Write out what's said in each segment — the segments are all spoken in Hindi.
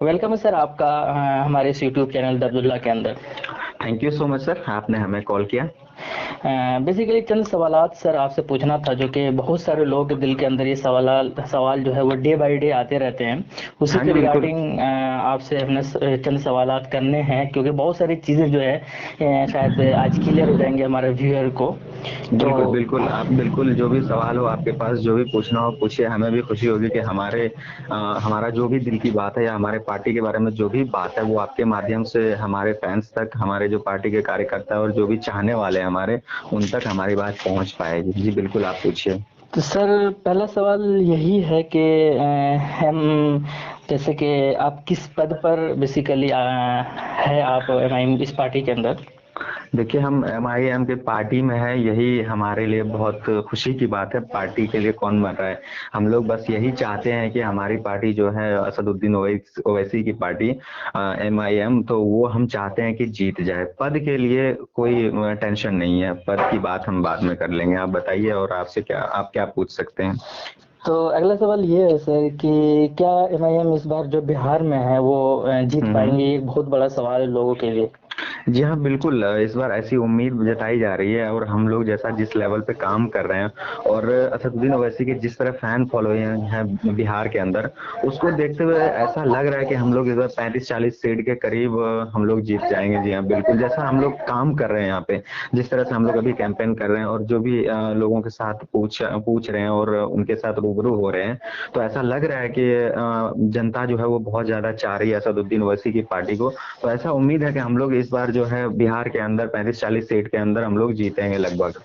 वेलकम है सर आपका हमारे इस यूट्यूब चैनल दर्दुल्लाह के अंदर। Thank you so much sir, आपने हमें कॉल किया। बेसिकली चंद सवालात सर आपसे पूछना था, जो कि बहुत सारे लोगों के दिल के अंदर ये सवाल जो है वो डे बाय डे आते रहते हैं। उसी हाँ के जी, बिल्कुल। रिगार्डिंग आपसे हमने चंद सवालात करने हैं, क्योंकि बहुत सारी चीज़ें जो है शायद आज क्लियर हो जाएंगे हमारे व्यूअर को। तो बिल्कुल, बिल्कुल, आप बिल्कुल जो भी सवाल हो आपके पास, जो भी पूछना हो पूछिए। हमें भी खुशी होगी कि हमारा जो भी दिल की बात है या हमारे पार्टी के बारे में जो भी बात है, वो आपके माध्यम से हमारे फैन्स तक, हमारे जो पार्टी के कार्यकर्ता और जो भी चाहने वाले हैं हमारे, उन तक हमारी बात पहुँच पाएगी। जी, बिल्कुल आप पूछिए। तो सर पहला सवाल यही है कि हम जैसे कि आप किस पद पर बेसिकली है आप एमआईएम इस पार्टी के अंदर। देखिए, हम एमआईएम की पार्टी में हैं, यही हमारे लिए बहुत खुशी की बात है। पार्टी के लिए कौन मर रहा है? हम लोग बस यही चाहते हैं कि हमारी पार्टी जो है असदुद्दीन ओवैसी की पार्टी एमआईएम, तो वो हम चाहते हैं कि जीत जाए। पद के लिए कोई टेंशन नहीं है, पद की बात हम बाद में कर लेंगे। आप बताइए, और आप क्या पूछ सकते हैं? तो अगला सवाल ये है सर कि क्या एमआईएम इस बार जो बिहार में है वो जीत हम्म। पाएंगे, एक बहुत बड़ा सवाल है लोगों के लिए। जी हाँ, बिल्कुल। इस बार ऐसी उम्मीद जताई जा रही है, और हम लोग जैसा जिस लेवल पे काम कर रहे हैं, और असदुद्दीन ओवैसी की जिस तरह फैन फॉलोइंग है बिहार के अंदर, उसको देखते हुए ऐसा लग रहा है कि हम लोग इस बार 35-40 सीट के करीब हम लोग जीत जाएंगे। जी हाँ, बिल्कुल। जैसा हम लोग काम कर रहे हैं यहाँ पे, जिस तरह से हम लोग अभी कैंपेन कर रहे हैं, और जो भी लोगों के साथ पूछ रहे हैं और उनके साथ रूबरू हो रहे हैं, तो ऐसा लग रहा है कि जनता जो है वो बहुत ज्यादा चाह रही है असदुद्दीन ओवैसी की पार्टी को। तो ऐसा उम्मीद है कि हम लोग इस बार जो है बिहार के अंदर 35-40 सीट के अंदर हम लोग जीतेंगे लगभग।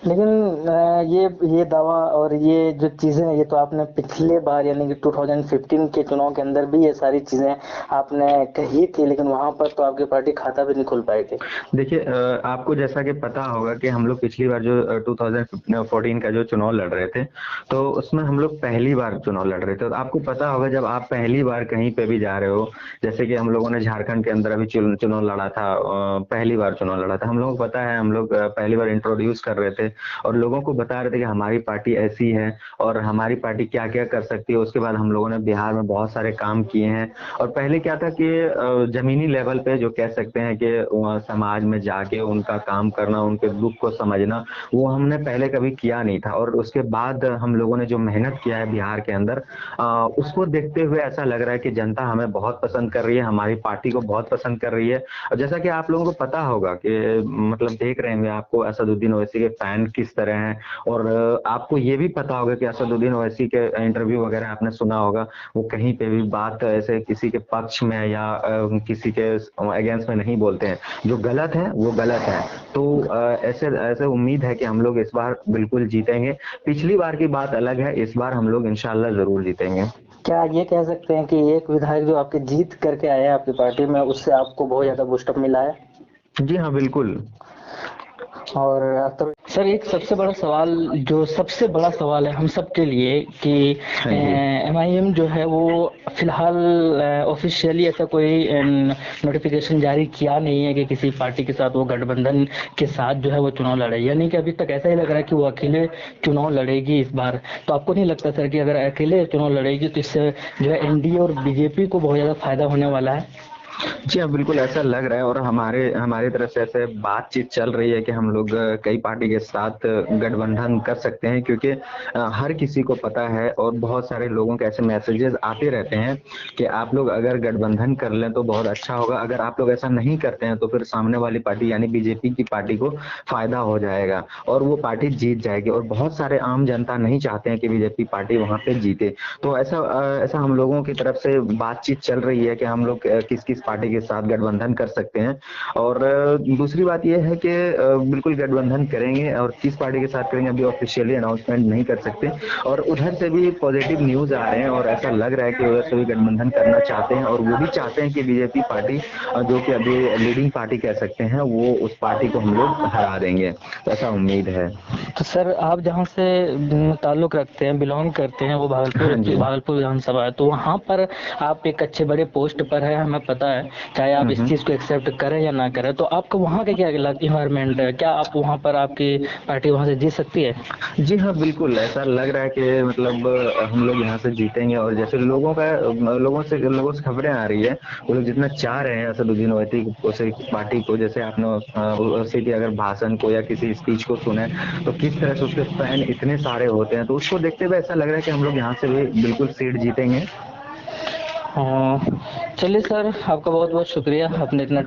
लेकिन ये दावा और ये जो चीज़ें हैं, ये तो आपने पिछले बार यानी कि 2015 के चुनाव के अंदर भी ये सारी चीज़ें आपने कही थी, लेकिन वहां पर तो आपकी पार्टी खाता भी नहीं खुल पाई थी। देखिए, आपको जैसा कि पता होगा कि हम लोग पिछली बार जो 2014 का जो चुनाव लड़ रहे थे, तो उसमें हम लोग पहली बार चुनाव लड़ रहे थे। तो आपको पता होगा, जब आप पहली बार कहीं पे भी जा रहे हो, जैसे कि हम लोगों ने झारखंड के अंदर अभी चुनाव लड़ा था, पहली बार चुनाव लड़ा था। हम लोगों को पता है, हम लोग पहली बार इंट्रोड्यूस कर रहे थे और लोगों को बता रहे थे कि हमारी पार्टी ऐसी है और हमारी पार्टी क्या क्या कर सकती है। उसके बाद हम लोगों ने बिहार में बहुत सारे काम किए हैं। और पहले क्या था कि जमीनी लेवल पे जो कह सकते हैं कि समाज में जाके उनका काम करना, उनके दुख को समझना, वो हमने पहले कभी किया नहीं था। और उसके बाद हम लोगों ने जो मेहनत किया है बिहार के अंदर, उसको देखते हुए ऐसा लग रहा है कि जनता हमें बहुत पसंद कर रही है, हमारी पार्टी को बहुत पसंद कर रही है। और जैसा कि आप लोगों को पता होगा कि मतलब देख रहे होंगे आपको असदुद्दीन ओवैसी के फैन किस तरह हैं। और आपको ये भी पता होगा कि असदुद्दीन ओवैसी के इंटरव्यू वगैरह आपने सुना होगा, वो कहीं पे भी बात ऐसे किसी के पक्ष में या किसी के अगेंस्ट में नहीं बोलते हैं। जो गलत है वो गलत है। तो ऐसे ऐसे उम्मीद है कि हम लोग इस बार बिल्कुल जीतेंगे। पिछली बार की बात अलग है, इस बार हम लोग इंशाल्लाह जरूर जीतेंगे। क्या ये कह सकते हैं कि एक विधायक जो आपके जीत करके आया है आपकी पार्टी में, उससे आपको बहुत ज्यादा बूस्टअप मिला है? जी हाँ, बिल्कुल। और तो सर एक सबसे बड़ा सवाल है हम सब के लिए कि हाँ जी। एमआईएम जो है वो फिलहाल ऑफिशियली ऐसा कोई नोटिफिकेशन जारी किया नहीं है कि किसी पार्टी के साथ वो गठबंधन के साथ जो है वो चुनाव लड़े, यानी कि अभी तक ऐसा ही लग रहा है कि वो अकेले चुनाव लड़ेगी इस बार। तो आपको नहीं लगता सर कि अगर अकेले चुनाव लड़ेगी तो इससे जो है एनडीए और बीजेपी को बहुत ज्यादा फायदा होने वाला है? जी हाँ, बिल्कुल ऐसा लग रहा है। और हमारे हमारी तरफ से ऐसे बातचीत चल रही है कि हम लोग कई पार्टी के साथ गठबंधन कर सकते हैं, क्योंकि हर किसी को पता है और बहुत सारे लोगों के ऐसे मैसेजेस आते रहते हैं कि आप लोग अगर गठबंधन कर लें तो बहुत अच्छा होगा, अगर आप लोग ऐसा नहीं करते हैं तो फिर सामने वाली पार्टी यानी बीजेपी की पार्टी को फायदा हो जाएगा और वो पार्टी जीत जाएगी। और बहुत सारे आम जनता नहीं चाहते हैं कि बीजेपी पार्टी वहां पे जीते। तो ऐसा हम लोगों की तरफ से बातचीत चल रही है कि हम लोग किस किस पार्टी के साथ गठबंधन कर सकते हैं। और दूसरी बात यह है कि बिल्कुल गठबंधन करेंगे, और किस पार्टी के साथ करेंगे अभी ऑफिशियली अनाउंसमेंट नहीं कर सकते। और उधर से भी पॉजिटिव न्यूज आ रहे हैं, और ऐसा लग रहा है कि उधर से भी गठबंधन करना चाहते हैं, और वो भी चाहते हैं कि बीजेपी पार्टी जो कि अभी लीडिंग पार्टी कह सकते हैं, वो उस पार्टी को हम लोग हरा देंगे। तो ऐसा उम्मीद है। तो सर आप जहाँ से ताल्लुक़ रखते हैं, बिलॉन्ग करते हैं, वो हाँ जी। भागलपुर विधानसभा है, तो वहाँ पर आप एक अच्छे बड़े पोस्ट पर हैं, हमें पता है। चाहे आप इस हम्म। चीज़ को एक्सेप्ट करें या ना करें। तो आपका वहाँ का क्या इन्वायरमेंट है, क्या आप वहाँ पर आपकी पार्टी वहाँ से जीत सकती है? जी हाँ, बिल्कुल ऐसा लग रहा है कि मतलब हम लोग यहाँ से जीतेंगे। और जैसे लोगों से खबरें आ रही है, वो लोग जितना चाह रहे हैं असदुद्दीन ओवैसी उसे पार्टी को, जैसे आपने ओवैसी की अगर भाषण को या किसी स्पीच को सुने तो किस तरह से उसके फैन इतने सारे होते हैं, तो उसको देखते हुए ऐसा लग रहा है कि हम लोग यहाँ से भी बिल्कुल सीट जीतेंगे। हाँ, चलिए सर, आपका बहुत बहुत शुक्रिया, आपने इतना